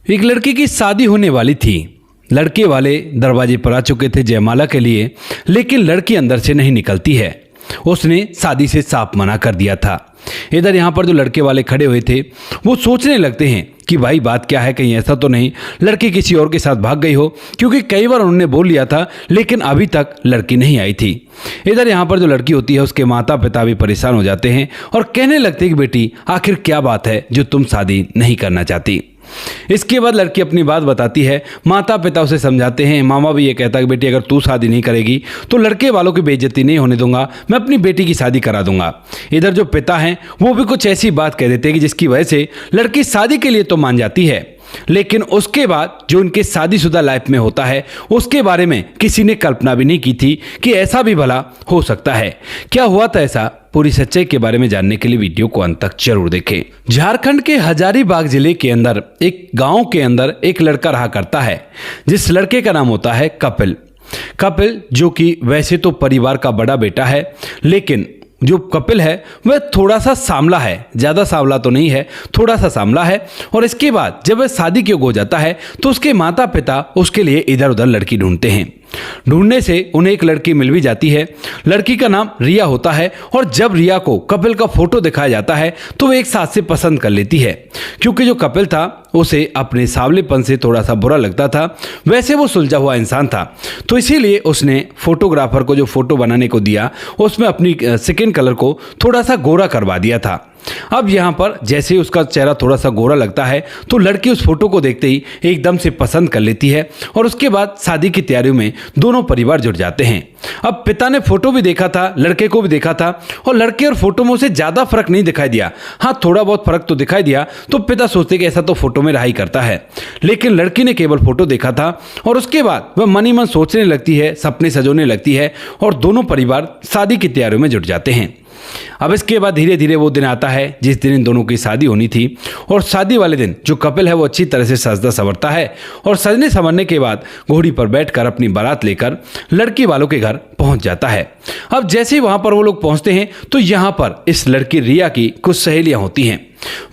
एक लड़की की शादी होने वाली थी। लड़के वाले दरवाजे पर आ चुके थे जयमाला के लिए, लेकिन लड़की अंदर से नहीं निकलती है। उसने शादी से साफ मना कर दिया था। इधर यहाँ पर जो लड़के वाले खड़े हुए थे वो सोचने लगते हैं कि भाई बात क्या है, कहीं ऐसा तो नहीं लड़की किसी और के साथ भाग गई हो, क्योंकि कई बार उन्होंने बोल लिया था लेकिन अभी तक लड़की नहीं आई थी। इधर यहाँ पर जो लड़की होती है उसके माता पिता भी परेशान हो जाते हैं और कहने लगते हैं कि बेटी आखिर क्या बात है जो तुम शादी नहीं करना चाहती। इसके बाद लड़की अपनी बात बताती है, माता पिता उसे समझाते हैं, मामा भी ये कहता है कि बेटी अगर तू शादी नहीं करेगी तो लड़के वालों की बेइज्जती नहीं होने दूंगा, मैं अपनी बेटी की शादी करा दूंगा। इधर जो पिता हैं वो भी कुछ ऐसी बात कह देते हैं कि जिसकी वजह से लड़की शादी के लिए तो मान जाती है, लेकिन उसके बाद जो उनके शादीशुदा लाइफ में होता है उसके बारे में किसी ने कल्पना भी नहीं की थी कि ऐसा भी भला हो सकता है। क्या हुआ था ऐसा, पूरी सच्चाई के बारे में जानने के लिए वीडियो को अंत तक जरूर देखें। झारखंड के हजारीबाग जिले के अंदर एक गांव के अंदर एक लड़का रहा करता है, जिस लड़के का नाम होता है कपिल। कपिल जो कि वैसे तो परिवार का बड़ा बेटा है, लेकिन जो कपिल है वह थोड़ा सा सांवला है, ज़्यादा सांवला तो नहीं है, थोड़ा सा सांवला है। और इसके बाद जब वह शादी के हो जाता है तो उसके माता पिता उसके लिए इधर उधर लड़की ढूंढते हैं। ढूंढने से उन्हें एक लड़की मिल भी जाती है। लड़की का नाम रिया होता है और जब रिया को कपिल का फोटो दिखाया जाता है तो वो एक साथ से पसंद कर लेती है, क्योंकि जो कपिल था उसे अपने सांवलेपन से थोड़ा सा बुरा लगता था। वैसे वो सुलझा हुआ इंसान था, तो इसीलिए उसने फोटोग्राफर को जो फोटो बनाने को दिया उसमें अपनी स्किन कलर को थोड़ा सा गोरा करवा दिया था। अब यहाँ पर जैसे ही उसका चेहरा थोड़ा सा गोरा लगता है तो लड़की उस फोटो को देखते ही एकदम से पसंद कर लेती है और उसके बाद शादी की तैयारियों में दोनों परिवार जुट जाते हैं। अब पिता ने फोटो भी देखा था, लड़के को भी देखा था और लड़के और फोटो में उसे ज़्यादा फर्क नहीं दिखाई दिया। हाँ, थोड़ा बहुत फर्क तो दिखाई दिया, तो पिता सोचते कि ऐसा तो फोटो में रहा ही करता है, लेकिन लड़की ने केवल फोटो देखा था और उसके बाद वह मन ही मन सोचने लगती है, सपने सजोने लगती है और दोनों परिवार शादी की तैयारियों में जुट जाते हैं। अब इसके बाद धीरे धीरे वो दिन आता है जिस दिन इन दोनों की शादी होनी थी और शादी वाले दिन जो कपिल है वो अच्छी तरह से सजदा संवरता है और सजने संवरने के बाद घोड़ी पर बैठकर अपनी बारात लेकर लड़की वालों के घर पहुंच जाता है। अब जैसे ही वहां पर वो लोग पहुंचते हैं तो यहाँ पर इस लड़की रिया की कुछ सहेलियां होती हैं।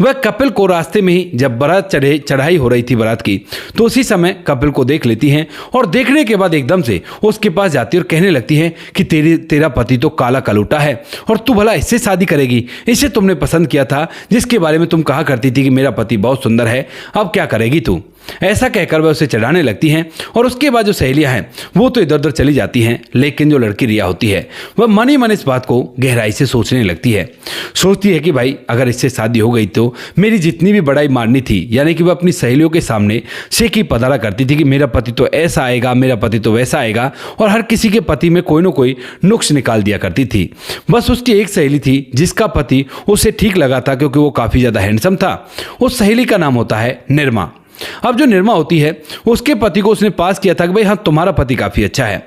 वह कपिल को रास्ते में ही जब बारात चढ़ाई हो रही थी बारात की, तो उसी समय कपिल को देख लेती हैं और देखने के बाद एकदम से उसके पास जाती और कहने लगती हैं कि तेरा पति तो काला कलूटा है और तू भला इससे शादी करेगी, इसे तुमने पसंद किया था, जिसके बारे में तुम कहा करती थी कि मेरा पति बहुत सुंदर है, अब क्या करेगी तू। ऐसा कहकर वह उसे चढ़ाने लगती हैं और उसके बाद जो सहेलियां हैं वो तो इधर उधर चली जाती हैं, लेकिन जो लड़की रिया होती है वह मन ही मन इस बात को गहराई से सोचने लगती है। सोचती है कि भाई अगर इससे शादी हो गई तो मेरी जितनी भी बड़ाई मारनी थी, यानी कि वह अपनी सहेलियों के सामने से की पधारा करती थी कि मेरा पति तो ऐसा आएगा, मेरा पति तो वैसा आएगा, और हर किसी के पति में कोई ना कोई नुक्स निकाल दिया करती थी। बस उसकी एक सहेली थी जिसका पति उसे ठीक लगा था, क्योंकि वो काफ़ी ज़्यादा हैंडसम था। उस सहेली का नाम होता है निर्मा। अब जो निर्मा होती है उसके पति को उसने पास किया था कि भाई हाँ तुम्हारा पति काफ़ी अच्छा है।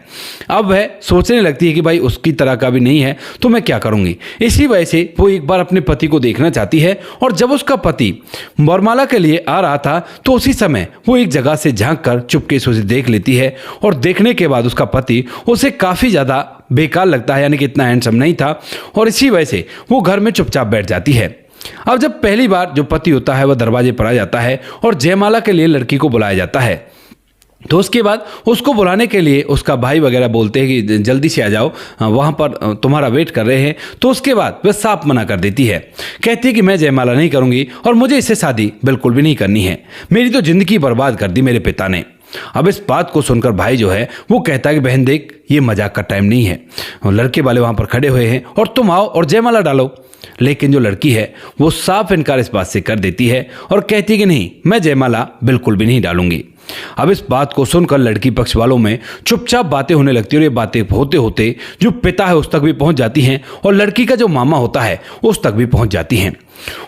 अब वह सोचने लगती है कि भाई उसकी तरह का भी नहीं है तो मैं क्या करूँगी। इसी वजह से वो एक बार अपने पति को देखना चाहती है और जब उसका पति वरमाला के लिए आ रहा था तो उसी समय वो एक जगह से झांक कर चुपके से उसे देख लेती है और देखने के बाद उसका पति उसे काफ़ी ज़्यादा बेकार लगता है, यानी कि इतना हैंडसम नहीं था, और इसी वजह से वो घर में चुपचाप बैठ जाती है। अब जब पहली बार जो पति होता है वह दरवाजे पर आ जाता है और जयमाला के लिए लड़की को बुलाया जाता है, तो उसके बाद उसको बुलाने के लिए उसका भाई वगैरह बोलते हैं कि जल्दी से आ जाओ, वहाँ पर तुम्हारा वेट कर रहे हैं। तो उसके बाद वह साफ मना कर देती है, कहती है कि मैं जयमाला नहीं करूँगी और मुझे इससे शादी बिल्कुल भी नहीं करनी है, मेरी तो ज़िंदगी बर्बाद कर दी मेरे पिता ने। अब इस बात को सुनकर भाई जो है वो कहता है कि बहन देख, ये मजाक का टाइम नहीं है, लड़के वाले वहाँ पर खड़े हुए हैं और तुम आओ और जयमाला डालो। लेकिन जो लड़की है वो साफ इनकार इस बात से कर देती है और कहती है कि नहीं, मैं जयमाला बिल्कुल भी नहीं डालूंगी। अब इस बात को सुनकर लड़की पक्ष वालों में चुपचाप बातें होने लगती है और ये बातें होते होते जो पिता है उस तक भी पहुंच जाती हैं और लड़की का जो मामा होता है उस तक भी पहुंच जाती हैं।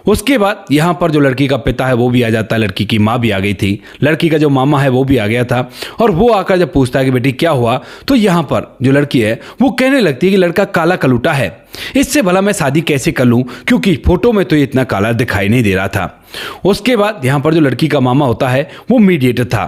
उसके बाद यहाँ पर जो लड़की का पिता है वो भी आ जाता है, लड़की की माँ भी आ गई थी, लड़की का जो मामा है वो भी आ गया था और वो आकर जब पूछता है कि बेटी क्या हुआ, तो यहाँ पर जो लड़की है वो कहने लगती है कि लड़का काला कलूटा है, इससे भला मैं शादी कैसे कर लूँ, क्योंकि फोटो में तो ये इतना काला दिखाई नहीं दे रहा था। उसके बाद यहाँ पर जो लड़की का मामा होता है वो मीडिएटर था।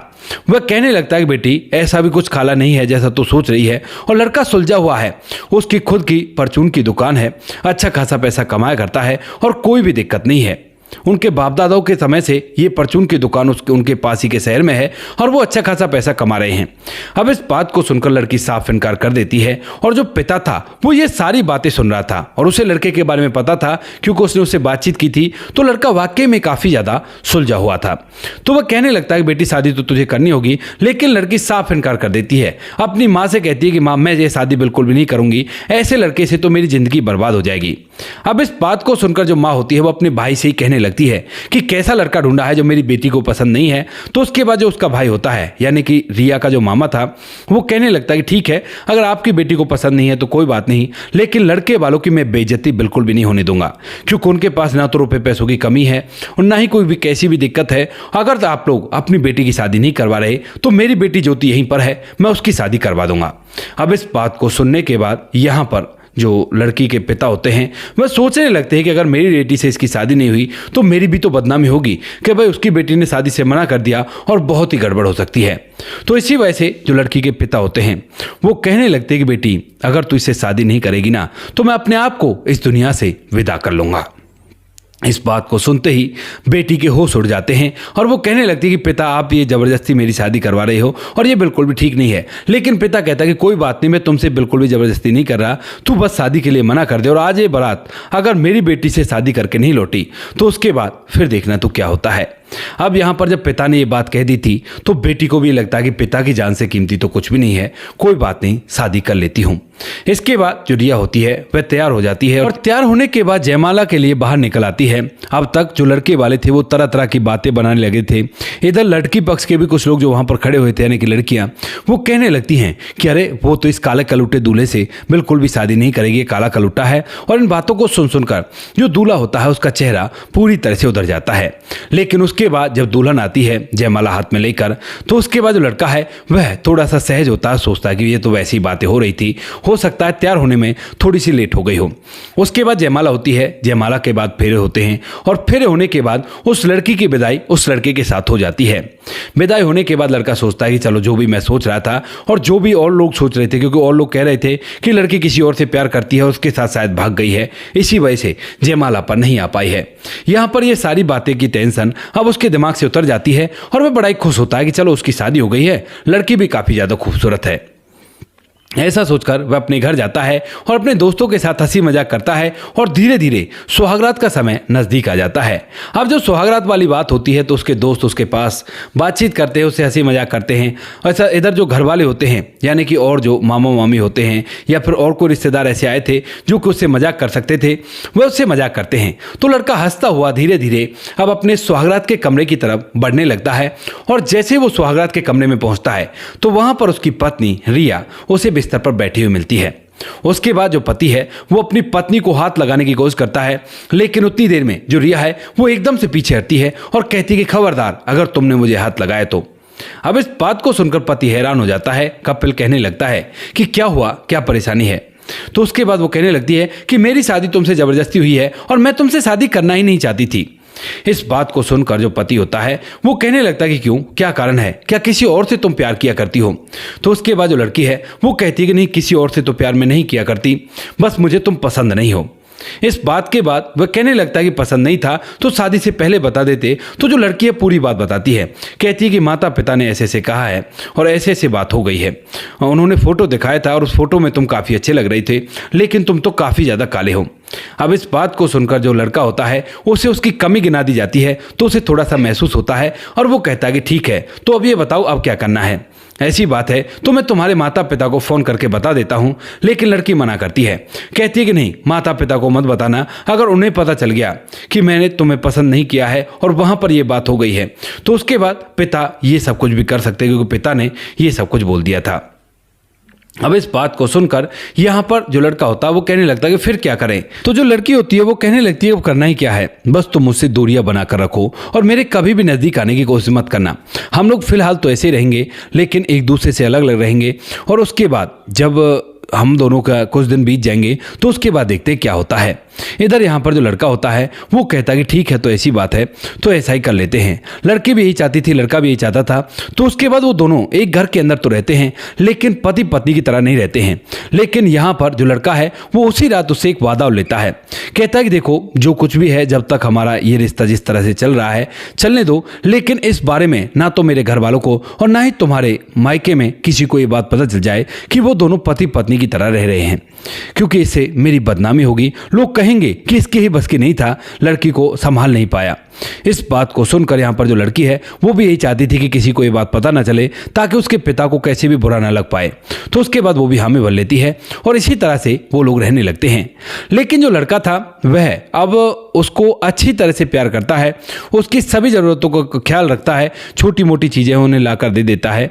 वह कहने लगता है कि बेटी ऐसा भी कुछ काला नहीं है जैसा तो सोच रही है, और लड़का सुलझा हुआ है, उसकी खुद की परचून की दुकान है, अच्छा खासा पैसा कमाया करता है और कोई भी दिक्कत नहीं है। उनके बाप दादाओं के समय से ये परचून की दुकान उनके पास ही के शहर में है और वो अच्छा खासा पैसा कमा रहे हैं। अब इस बात को सुनकर लड़की साफ इनकार कर देती है और जो पिता था वो ये सारी बातें सुन रहा था और उसे लड़के के बारे में पता था क्योंकि उसने उससे बातचीत की थी। तो लड़का वाकई में काफी ज्यादा सुलझा हुआ था। तो वह कहने लगता है कि बेटी शादी तो तुझे करनी होगी, लेकिन लड़की साफ इनकार कर देती है। अपनी माँ से कहती है कि माँ मैं ये शादी बिल्कुल भी नहीं करूंगी, ऐसे लड़के से तो मेरी जिंदगी बर्बाद हो जाएगी। अब इस बात को सुनकर जो माँ होती है वो अपने भाई से ही कहने लगती है कि कैसा लड़का ढूंढा है जो मेरी बेटी को पसंद नहीं है। तो उसके बाद जो उसका भाई होता है यानी कि रिया का जो मामा था वो कहने लगता है कि ठीक है, अगर आपकी बेटी को पसंद नहीं है तो कोई बात नहीं, लेकिन लड़के वालों की मैं बेइज्जती बिल्कुल भी नहीं होने दूंगा, क्योंकि उनके पास ना तो रुपए पैसों की कमी है और ना ही कोई भी कैसी भी दिक्कत है। अगर तो आप लोग अपनी बेटी की शादी नहीं करवा रहे तो मेरी बेटी ज्योति यहीं पर है, मैं उसकी शादी करवा दूंगा। अब इस बात को सुनने के बाद यहाँ पर जो लड़की के पिता होते हैं वह सोचने लगते हैं कि अगर मेरी बेटी से इसकी शादी नहीं हुई तो मेरी भी तो बदनामी होगी कि भाई उसकी बेटी ने शादी से मना कर दिया और बहुत ही गड़बड़ हो सकती है। तो इसी वजह से जो लड़की के पिता होते हैं वो कहने लगते हैं कि बेटी अगर तू इससे शादी नहीं करेगी ना तो मैं अपने आप को इस दुनिया से विदा कर लूंगा। इस बात को सुनते ही बेटी के होश उड़ जाते हैं और वो कहने लगती है कि पिता आप ये जबरदस्ती मेरी शादी करवा रहे हो और ये बिल्कुल भी ठीक नहीं है। लेकिन पिता कहता है कि कोई बात नहीं, मैं तुमसे बिल्कुल भी जबरदस्ती नहीं कर रहा, तू बस शादी के लिए मना कर दे और आज ये बारात अगर मेरी बेटी से शादी करके नहीं लौटी तो उसके बाद फिर देखना तो क्या होता है। अब यहाँ पर जब पिता ने ये बात कह दी थी तो बेटी को भी लगता है कि पिता की जान से कीमती तो कुछ भी नहीं है, कोई बात नहीं, शादी कर लेती हूँ। इसके बाद जो रिया होती है वह तैयार हो जाती है और तैयार होने के बाद जयमाला के लिए बाहर निकल आती है। अब तक जो लड़के वाले थे वो तरह तरह की बातें बनाने लगे थे। इधर लड़की पक्ष के भी कुछ लोग जो वहां पर खड़े हुए थे यानी कि लड़कियां, वो कहने लगती हैं कि अरे वो तो इस काले कलुटे दूल्हे से बिल्कुल भी शादी नहीं करेगी, काला कलुटा है। और इन बातों को सुन सुनकर जो दूल्हा होता है उसका चेहरा पूरी तरह से उधर जाता है। लेकिन उसके बाद जब दुल्हन आती है जयमाला हाथ में लेकर तो उसके बाद जो लड़का है वह थोड़ा सा सहज होता है, सोचता है कि ये तो वैसी बातें हो रही थी, हो सकता है तैयार होने में थोड़ी सी लेट हो गई हो। उसके बाद जयमाला होती है, जयमाला के बाद फेरे होते हैं और फेरे होने के बाद उस लड़की की विदाई उस लड़के के साथ हो जाती है। विदाई होने के बाद लड़का सोचता है कि चलो जो भी मैं सोच रहा था और जो भी और लोग सोच रहे थे, क्योंकि और लोग कह रहे थे कि लड़की किसी और से प्यार करती है, उसके साथ शायद भाग गई है, इसी वजह से जयमाला पर नहीं आ पाई है। यहाँ पर ये सारी बातें की टेंशन अब उसके दिमाग से उतर जाती है और वह बड़ा ही खुश होता है कि चलो उसकी शादी हो गई है, लड़की भी काफी ज्यादा खूबसूरत है। ऐसा सोचकर वह अपने घर जाता है और अपने दोस्तों के साथ हंसी मजाक करता है और धीरे धीरे सुहागरात का समय नजदीक आ जाता है। अब जब सुहागरात वाली बात होती है तो उसके दोस्त उसके पास बातचीत करते हैं, उससे हंसी मजाक करते हैं। ऐसा इधर जो घर वाले होते हैं यानी कि और जो मामा मामी होते हैं या फिर और कोई रिश्तेदार ऐसे आए थे जो कि उससे मजाक कर सकते थे, वह उससे मजाक करते हैं। तो लड़का हंसता हुआ धीरे धीरे अब अपने सुहागरात के कमरे की तरफ बढ़ने लगता है और जैसे वो सुहागरात के कमरे में पहुंचता है तो वहां पर उसकी पत्नी रिया उसे बिस्तर पर बैठी हुई मिलती है। उसके बाद जो पति है वो अपनी पत्नी को हाथ लगाने की कोशिश करता है, लेकिन उतनी देर में जो रिया है वो एकदम से पीछे हटती है और कहती है कि खबरदार अगर तुमने मुझे हाथ लगाया तो। अब इस बात को सुनकर पति हैरान हो जाता है। कपिल कहने लगता है कि क्या हुआ, क्या परेशानी है। तो उसके बाद वो कहने लगती है कि मेरी शादी तुमसे जबरदस्ती हुई है और मैं तुमसे शादी करना ही नहीं चाहती थी। इस बात को सुनकर जो पति होता है वो कहने लगता है कि क्यों, क्या कारण है, क्या किसी और से तुम प्यार किया करती हो। तो उसके बाद जो लड़की है वो कहती है कि नहीं, किसी और से तो प्यार मैं नहीं किया करती, बस मुझे तुम पसंद नहीं हो। इस बात के बाद वह कहने लगता है कि पसंद नहीं था तो शादी से पहले बता देते। तो जो लड़की है पूरी बात बताती है, कहती है कि माता पिता ने ऐसे ऐसे कहा है और ऐसे ऐसे बात हो गई है। उन्होंने फोटो दिखाया था और उस फोटो में तुम काफ़ी अच्छे लग रहे थे, लेकिन तुम तो काफ़ी ज़्यादा काले हो। अब इस बात को सुनकर जो लड़का होता है उसे उसकी कमी गिना दी जाती है तो उसे थोड़ा सा महसूस होता है और वो कहता है कि ठीक है, तो अब ये बताओ अब क्या करना है। ऐसी बात है तो मैं तुम्हारे माता पिता को फ़ोन करके बता देता हूँ। लेकिन लड़की मना करती है, कहती है कि नहीं, माता पिता को मत बताना। अगर उन्हें पता चल गया कि मैंने तुम्हें पसंद नहीं किया है और वहाँ पर ये बात हो गई है तो उसके बाद पिता ये सब कुछ भी कर सकते हैं, क्योंकि पिता ने ये सब कुछ बोल दिया था। अब इस बात को सुनकर यहाँ पर जो लड़का होता है वो कहने लगता है कि फिर क्या करें। तो जो लड़की होती है वो कहने लगती है अब करना ही क्या है, बस तुम मुझसे दूरियां बनाकर रखो और मेरे कभी भी नज़दीक आने की कोशिश मत करना। हम लोग फिलहाल तो ऐसे ही रहेंगे, लेकिन एक दूसरे से अलग अलग रहेंगे और उसके बाद जब हम दोनों का कुछ दिन बीत जाएंगे तो उसके बाद देखते हैं क्या होता है। इधर यहाँ पर जो लड़का होता है वो कहता है कि ठीक है, तो ऐसी बात है तो ऐसा ही कर लेते हैं। लड़की भी यही चाहती थी, लड़का भी यही चाहता था। तो उसके बाद वो दोनों एक घर के अंदर तो रहते हैं, लेकिन पति पत्नी की तरह नहीं रहते हैं। लेकिन यहाँ पर जो लड़का है वो उसी रात उससे एक वादा लेता है, कहता है कि देखो जो कुछ भी है, जब तक हमारा ये रिश्ता जिस तरह से चल रहा है चलने दो, लेकिन इस बारे में ना तो मेरे घर वालों को और ना ही तुम्हारे मायके में किसी को ये बात पता चल जाए कि वो दोनों पति पत्नी की तरह रह रहे हैं, क्योंकि इससे मेरी बदनामी होगी। लोग कहेंगे कि इसके ही बस की नहीं था, लड़की को संभाल नहीं पाया। इस बात को सुनकर यहाँ पर जो लड़की है वो भी यही चाहती थी कि किसी को ये बात पता ना चले, ताकि उसके पिता को कैसे भी बुरा ना लग पाए। तो उसके बाद वो भी हामी भर लेती है और इसी तरह से वो लोग रहने लगते हैं। लेकिन जो लड़का था वह अब उसको अच्छी तरह से प्यार करता है, उसकी सभी ज़रूरतों का ख्याल रखता है, छोटी मोटी चीज़ें उन्हें ला कर दे देता है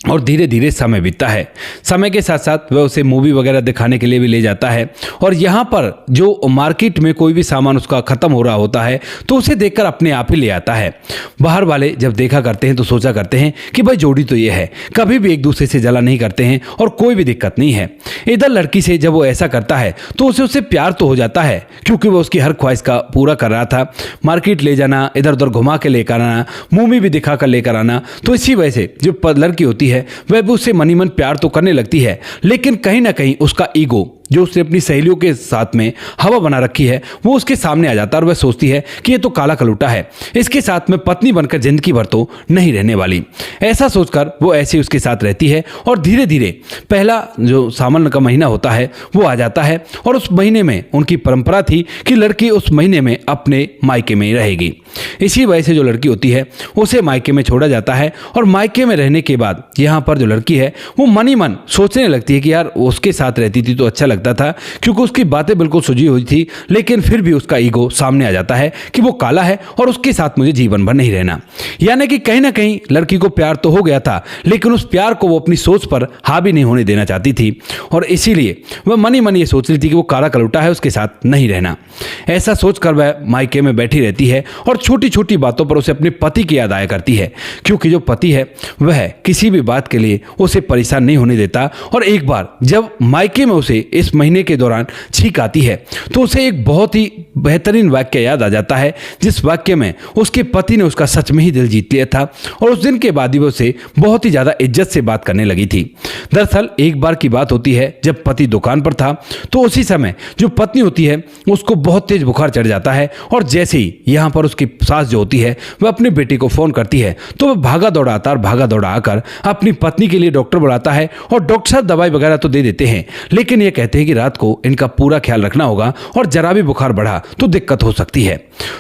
और धीरे धीरे समय बीतता है। समय के साथ साथ वह उसे मूवी वगैरह दिखाने के लिए भी ले जाता है। और यहाँ पर जो मार्केट में कोई भी सामान उसका ख़त्म हो रहा होता है तो उसे देखकर अपने आप ही ले आता है। बाहर वाले जब देखा करते हैं तो सोचा करते हैं कि भाई जोड़ी तो ये है, कभी भी एक दूसरे से जला नहीं करते हैं और कोई भी दिक्कत नहीं है। इधर लड़की से जब वो ऐसा करता है तो उससे प्यार तो हो जाता है, क्योंकि वो उसकी हर ख्वाहिश का पूरा कर रहा था। मार्केट ले जाना, इधर उधर घुमा के लेकर आना, मूवी भी दिखा कर लेकर आना। तो इसी वजह से जो लड़की होती है वह भी उससे मनी मन प्यार तो करने लगती है, लेकिन कहीं ना कहीं उसका ईगो जो उसने अपनी सहेलियों के साथ में हवा बना रखी है वो उसके सामने आ जाता है और वह सोचती है कि ये तो काला कलूटा है, इसके साथ में पत्नी बनकर जिंदगी भर तो नहीं रहने वाली। ऐसा सोचकर वो ऐसे उसके साथ रहती है और धीरे धीरे पहला जो सावन का महीना होता है वो आ जाता है और उस महीने में उनकी परंपरा थी कि लड़की उस महीने में अपने मायके में ही रहेगी। इसी वजह से जो लड़की होती है उसे मायके में छोड़ा जाता है और मायके में रहने के बाद यहाँ पर जो लड़की है वो मन ही मन सोचने लगती है कि यार उसके साथ रहती थी तो अच्छा लगता था, क्योंकि उसकी बातें बिल्कुल सुझी हुई थी, लेकिन फिर भी उसका ईगो सामने आ जाता है कि वो काला है और उसके साथ मुझे जीवन भर नहीं रहना। यानी कि कहीं ना कहीं लड़की को प्यार तो हो गया था, लेकिन उस प्यार को वो अपनी सोच पर हावी नहीं होने देना चाहती थी और इसीलिए वह मन ही मन ये सोच रही थी कि वो काला कलूटा है, उसके साथ नहीं रहना। ऐसा सोचकर वह मायके में बैठी रहती है और छोटी छोटी बातों पर उसे अपने पति की याद आया करती है, क्योंकि जो पति है वह किसी भी बात के लिए उसे परेशान नहीं होने देता। और एक बार जब मायके में उसे इस महीने के दौरान छींक आती है तो उसे एक बहुत ही बेहतरीन वाक्य याद आ जाता है, जिस वाक्य में उसके पति ने उसका सच में ही दिल जीत लिया था और उस दिन के बाद ही वो उसे बहुत ही ज़्यादा इज्जत से बात करने लगी थी। दरअसल एक बार की बात होती है जब पति दुकान पर था तो उसी समय जो पत्नी होती है उसको बहुत तेज बुखार चढ़ जाता है और जैसे ही यहाँ पर उसकी सास जो होती है वह अपने बेटे को फ़ोन करती है तो वह भागा दौड़ा आता और भागा दौड़ा आकर अपनी पत्नी के लिए डॉक्टर बुलाता है और डॉक्टर साहब दवाई वगैरह तो दे देते हैं, लेकिन ये कहते हैं कि रात को इनका पूरा ख्याल रखना होगा और जरा भी बुखार बढ़ा तो दिक्कत हो सकती है।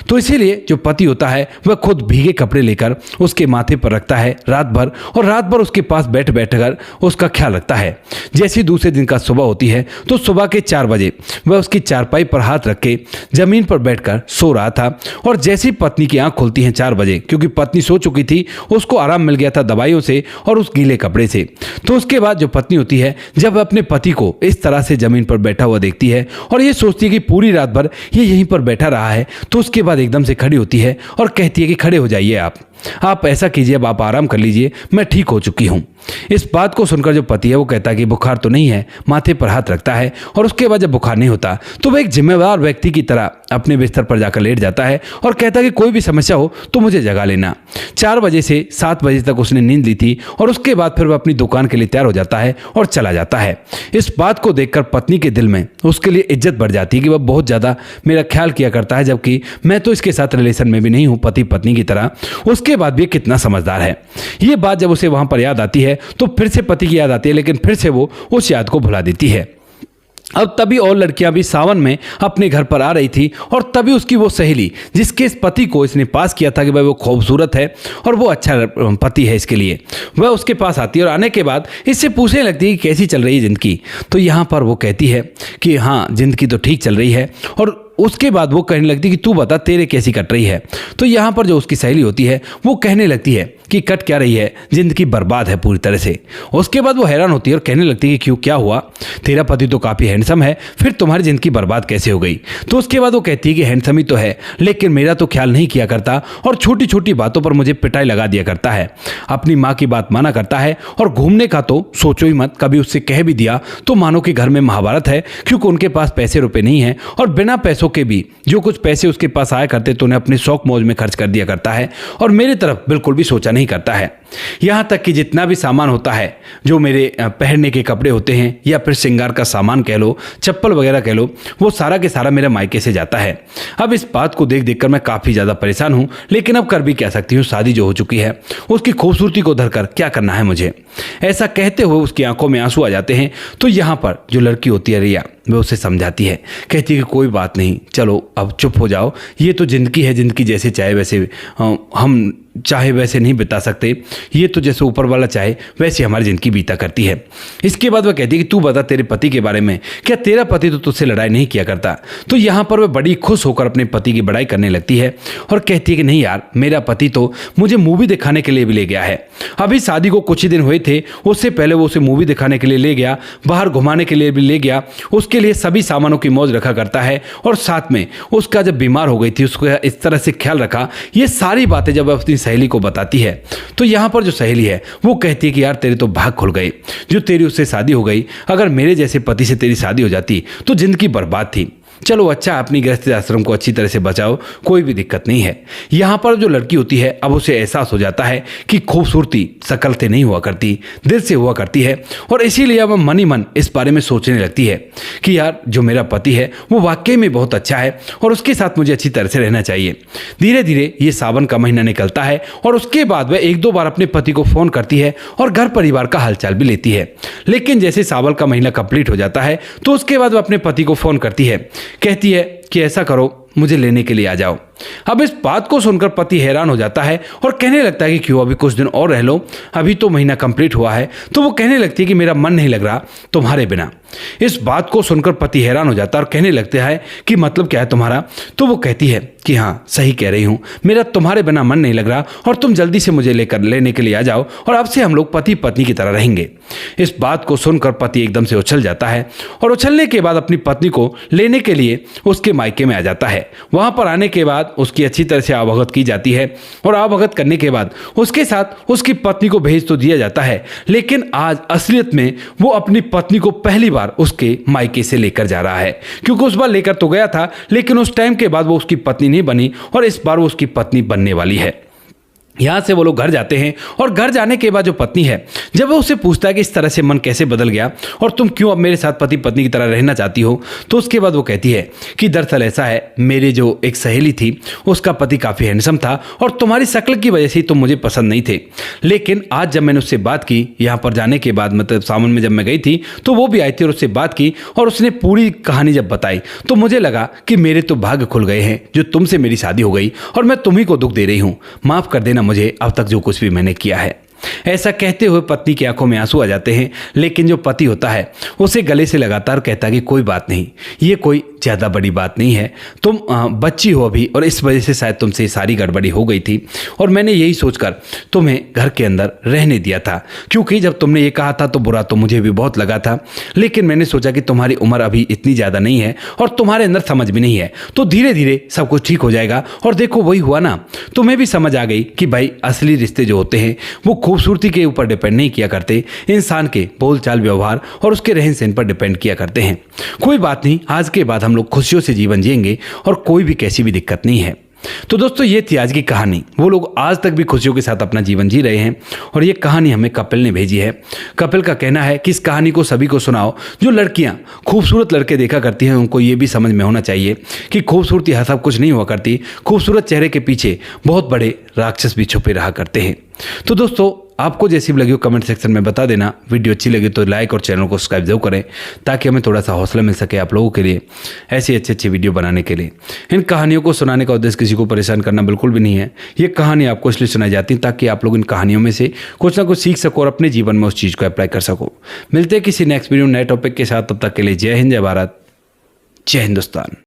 तो इसीलिए जो पति होता है वह खुद भीगे कपड़े लेकर उसके माथे पर रखता है रात भर और रात भर उसके पास बैठ कर उसका ख्याल रखता है। जैसे दूसरे दिन का सुबह होती है तो सुबह के 4 बजे वह उसकी चारपाई पर हाथ रख के जमीन पर बैठकर सो रहा था और जैसी पत्नी की आंख खुलती है 4 बजे, क्योंकि पत्नी सो चुकी थी, उसको आराम मिल गया था दवाइयों से और उस गीले कपड़े से। तो उसके बाद जो पत्नी होती है जब अपने पति को इस तरह से जमीन पर बैठा हुआ देखती है और ये सोचती है कि पूरी रात भर ये यहीं पर बैठा रहा है, तो उसके बाद एकदम से खड़ी होती है और कहती है कि खड़े हो जाइए, आप ऐसा कीजिए, अब आप आराम कर लीजिए, मैं ठीक हो चुकी हूँ। इस बात को सुनकर जो पति है वो कहता है कि बुखार तो नहीं है, माथे पर हाथ रखता है और उसके बाद जब बुखार नहीं होता तो वह एक जिम्मेदार व्यक्ति की तरह अपने बिस्तर पर जाकर लेट जाता है और कहता है कि कोई भी समस्या हो तो मुझे जगा लेना। 4 बजे से 7 बजे तक उसने नींद ली थी और उसके बाद फिर वह अपनी दुकान के लिए तैयार हो जाता है और चला जाता है। इस बात को देखकर पत्नी के दिल में उसके लिए इज्जत बढ़ जाती है कि वह बहुत ज़्यादा मेरा ख्याल किया करता है, जबकि मैं तो इसके साथ रिलेशन में भी नहीं हूँ पति पत्नी की तरह। उसके बाद भी कितना समझदार है। ये बात जब उसे वहाँ पर याद आती है तो फिर से पति की याद आती है, लेकिन फिर से वो उस याद को भुला देती है। अब तभी और लड़कियां भी सावन में अपने घर पर आ रही थी और तभी उसकी वो सहेली जिसके इस पति को इसने पास किया था कि भाई वो खूबसूरत है और वो अच्छा पति है इसके लिए, वह उसके पास आती है और आने के बाद इससे पूछने लगती है कि कैसी चल रही है ज़िंदगी। तो यहाँ पर वो कहती है कि हाँ ज़िंदगी तो ठीक चल रही है और उसके बाद वो कहने लगती है कि तू बता तेरे कैसी कट रही है। तो यहाँ पर जो उसकी सहेली होती है वो कहने लगती है कि कट क्या रही है, जिंदगी बर्बाद है पूरी तरह से। उसके बाद वो हैरान होती है और कहने लगती है कि क्यों, क्या हुआ, तेरा पति तो काफी हैंडसम है, फिर तुम्हारी जिंदगी बर्बाद कैसे हो गई। तो उसके बाद वो कहती है कि हैंडसम ही तो है, लेकिन मेरा तो ख्याल नहीं किया करता और छोटी छोटी बातों पर मुझे पिटाई लगा दिया करता है, अपनी माँ की बात माना करता है और घूमने का तो सोचो ही मत, कभी उससे कह भी दिया तो मानो कि घर में महाभारत है, क्योंकि उनके पास पैसे रुपए नहीं है और बिना पैसों के भी जो कुछ पैसे उसके पास आया करते तो उन्हें अपने शौक मौज में खर्च कर दिया करता है और मेरी तरफ बिल्कुल भी सोचा नहीं करता है। यहाँ तक कि जितना भी सामान होता है, जो मेरे पहनने के कपड़े होते हैं या फिर श्रृंगार का सामान कह लो, चप्पल वगैरह कह लो, वो सारा के सारा मेरे मायके से जाता है। अब इस बात को देख देखकर मैं काफ़ी ज़्यादा परेशान हूँ, लेकिन अब कर भी क्या सकती हूँ, शादी जो हो चुकी है उसकी खूबसूरती को धरकर क्या करना है मुझे। ऐसा कहते हुए उसकी आंखों में आंसू आ जाते हैं। तो यहाँ पर जो लड़की होती है रिया, वह उसे समझाती है, कहती है कि कोई बात नहीं, चलो अब चुप हो जाओ, ये तो ज़िंदगी है, ज़िंदगी जैसे चाहे वैसे हम चाहे वैसे नहीं बिता सकते, ये तो जैसे ऊपर वाला चाहे वैसे हमारी ज़िंदगी बीता करती है। इसके बाद वह कहती है कि तू बता तेरे पति के बारे में, क्या तेरा पति तो तुझसे लड़ाई नहीं किया करता। तो यहाँ पर वह बड़ी खुश होकर अपने पति की बड़ाई करने लगती है और कहती है कि नहीं यार, मेरा पति तो मुझे मूवी दिखाने के लिए भी ले गया है। अभी शादी को कुछ ही दिन हुए थे, उससे पहले वो उसे मूवी दिखाने के लिए ले गया, बाहर घुमाने के लिए भी ले गया, उसके लिए सभी सामानों की मौज रखा करता है और साथ में उसका जब बीमार हो गई थी उसको इस तरह से ख्याल रखा। ये सारी बातें जब अपनी सहेली को बताती है तो यहाँ पर जो सहेली है वो कहती है कि यार तेरे तो भाग खुल गए, जो तेरी उससे शादी हो गई, अगर मेरे जैसे पति से तेरी शादी हो जाती तो जिंदगी बर्बाद थी। चलो अच्छा, अपनी गृहस्थी आश्रम को अच्छी तरह से बचाओ, कोई भी दिक्कत नहीं है। यहाँ पर जो लड़की होती है अब उसे एहसास हो जाता है कि खूबसूरती शकल से नहीं हुआ करती, दिल से हुआ करती है और इसीलिए अब मन ही मन इस बारे में सोचने लगती है कि यार जो मेरा पति है वो वाकई में बहुत अच्छा है और उसके साथ मुझे अच्छी तरह से रहना चाहिए। धीरे धीरे ये सावन का महीना निकलता है और उसके बाद वह एक दो बार अपने पति को फोन करती है और घर परिवार का हालचाल भी लेती है। लेकिन जैसे सावन का महीना कंप्लीट हो जाता है तो उसके बाद वह अपने पति को फोन करती है, कहती है कि ऐसा करो, मुझे लेने के लिए आ जाओ। अब इस बात को सुनकर पति हैरान हो जाता है और कहने लगता है कि क्यों, अभी कुछ दिन और रह लो, अभी तो महीना कंप्लीट हुआ है। तो वो कहने लगती है कि मेरा मन नहीं लग रहा तुम्हारे बिना। इस बात को सुनकर पति हैरान हो जाता है और कहने लगता है कि मतलब क्या है तुम्हारा। तो वो कहती है कि हाँ सही कह रही हूँ, मेरा तुम्हारे बिना मन नहीं लग रहा और तुम जल्दी से मुझे लेने के लिए आ जाओ और अब से हम लोग पति पत्नी की तरह रहेंगे। इस बात को सुनकर पति एकदम से उछल जाता है और उछलने के बाद अपनी पत्नी को लेने के लिए उसके मायके में आ जाता है। वहां पर आने के बाद उसकी अच्छी तरह से अवगत की जाती है और अवगत करने के बाद उसके साथ उसकी पत्नी को भेज तो दिया जाता है, लेकिन आज असलियत में वो अपनी पत्नी को पहली बार उसके मायके से लेकर जा रहा है, क्योंकि उस बार लेकर तो गया था लेकिन उस टाइम के बाद वो उसकी पत्नी नहीं बनी और इस बार वो उसकी पत्नी बनने वाली है। यहाँ से वो लोग घर जाते हैं और घर जाने के बाद जो पत्नी है, जब वो उससे पूछता है कि इस तरह से मन कैसे बदल गया और तुम क्यों अब मेरे साथ पति पत्नी की तरह रहना चाहती हो, तो उसके बाद वो कहती है कि दरअसल ऐसा है, मेरे जो एक सहेली थी उसका पति काफ़ी हैंडसम था और तुम्हारी शक्ल की वजह से तुम मुझे पसंद नहीं थे। लेकिन आज जब मैंने उससे बात की, यहाँ पर जाने के बाद मतलब सावन में जब मैं गई थी तो वो भी आई थी और उससे बात की और उसने पूरी कहानी जब बताई तो मुझे लगा कि मेरे तो भाग्य खुल गए हैं, जो तुमसे मेरी शादी हो गई और मैं तुम्ही को दुख दे रही हूँ, माफ़ कर देना मुझे अब तक जो कुछ भी मैंने किया है। ऐसा कहते हुए पत्नी की आंखों में आंसू आ जाते हैं, लेकिन जो पति होता है उसे गले से लगातार कहता है कि कोई बात नहीं, ये कोई ज़्यादा बड़ी बात नहीं है, तुम बच्ची हो अभी और इस वजह से शायद तुमसे सारी गड़बड़ी हो गई थी और मैंने यही सोचकर तुम्हें घर के अंदर रहने दिया था, क्योंकि जब तुमने ये कहा था तो बुरा तो मुझे भी बहुत लगा था, लेकिन मैंने सोचा कि तुम्हारी उम्र अभी इतनी ज़्यादा नहीं है और तुम्हारे अंदर समझ भी नहीं है, तो धीरे धीरे सब कुछ ठीक हो जाएगा। और देखो वही हुआ ना, तुम्हें भी समझ आ गई कि भाई असली रिश्ते जो होते हैं वो खूबसूरती के ऊपर डिपेंड नहीं किया करते, इंसान के बोलचाल व्यवहार और उसके रहन सहन पर डिपेंड किया करते हैं। कोई बात नहीं, आज के बाद हम लोग खुशियों से जीवन जिएंगे और कोई भी कैसी भी दिक्कत नहीं है। तो दोस्तों ये थी आज की कहानी। वो लोग आज तक भी खुशियों के साथ अपना जीवन जी रहे हैं और ये कहानी हमें कपिल ने भेजी है। कपिल का कहना है कि इस कहानी को सभी को सुनाओ। जो लड़कियां खूबसूरत लड़के देखा करती हैं उनको ये भी समझ में होना चाहिए कि खूबसूरती सब कुछ नहीं हुआ करती, खूबसूरत चेहरे के पीछे बहुत बड़े राक्षस भी छुपे रहा करते हैं। तो दोस्तों आपको जैसी भी लगी हो कमेंट सेक्शन में बता देना। वीडियो अच्छी लगी तो लाइक और चैनल को सब्सक्राइब जरूर करें ताकि हमें थोड़ा सा हौसला मिल सके आप लोगों के लिए ऐसी अच्छी वीडियो बनाने के लिए। इन कहानियों को सुनाने का उद्देश्य किसी को परेशान करना बिल्कुल भी नहीं है। ये कहानी आपको इसलिए सुनाई जाती है ताकि आप लोग इन कहानियों में से कुछ ना कुछ सीख सको और अपने जीवन में उस चीज़ को अप्लाई कर सको। मिलते हैं किसी नेक्स्ट वीडियो नए टॉपिक के साथ, तब तक के लिए जय हिंद, जय भारत, जय हिंदुस्तान।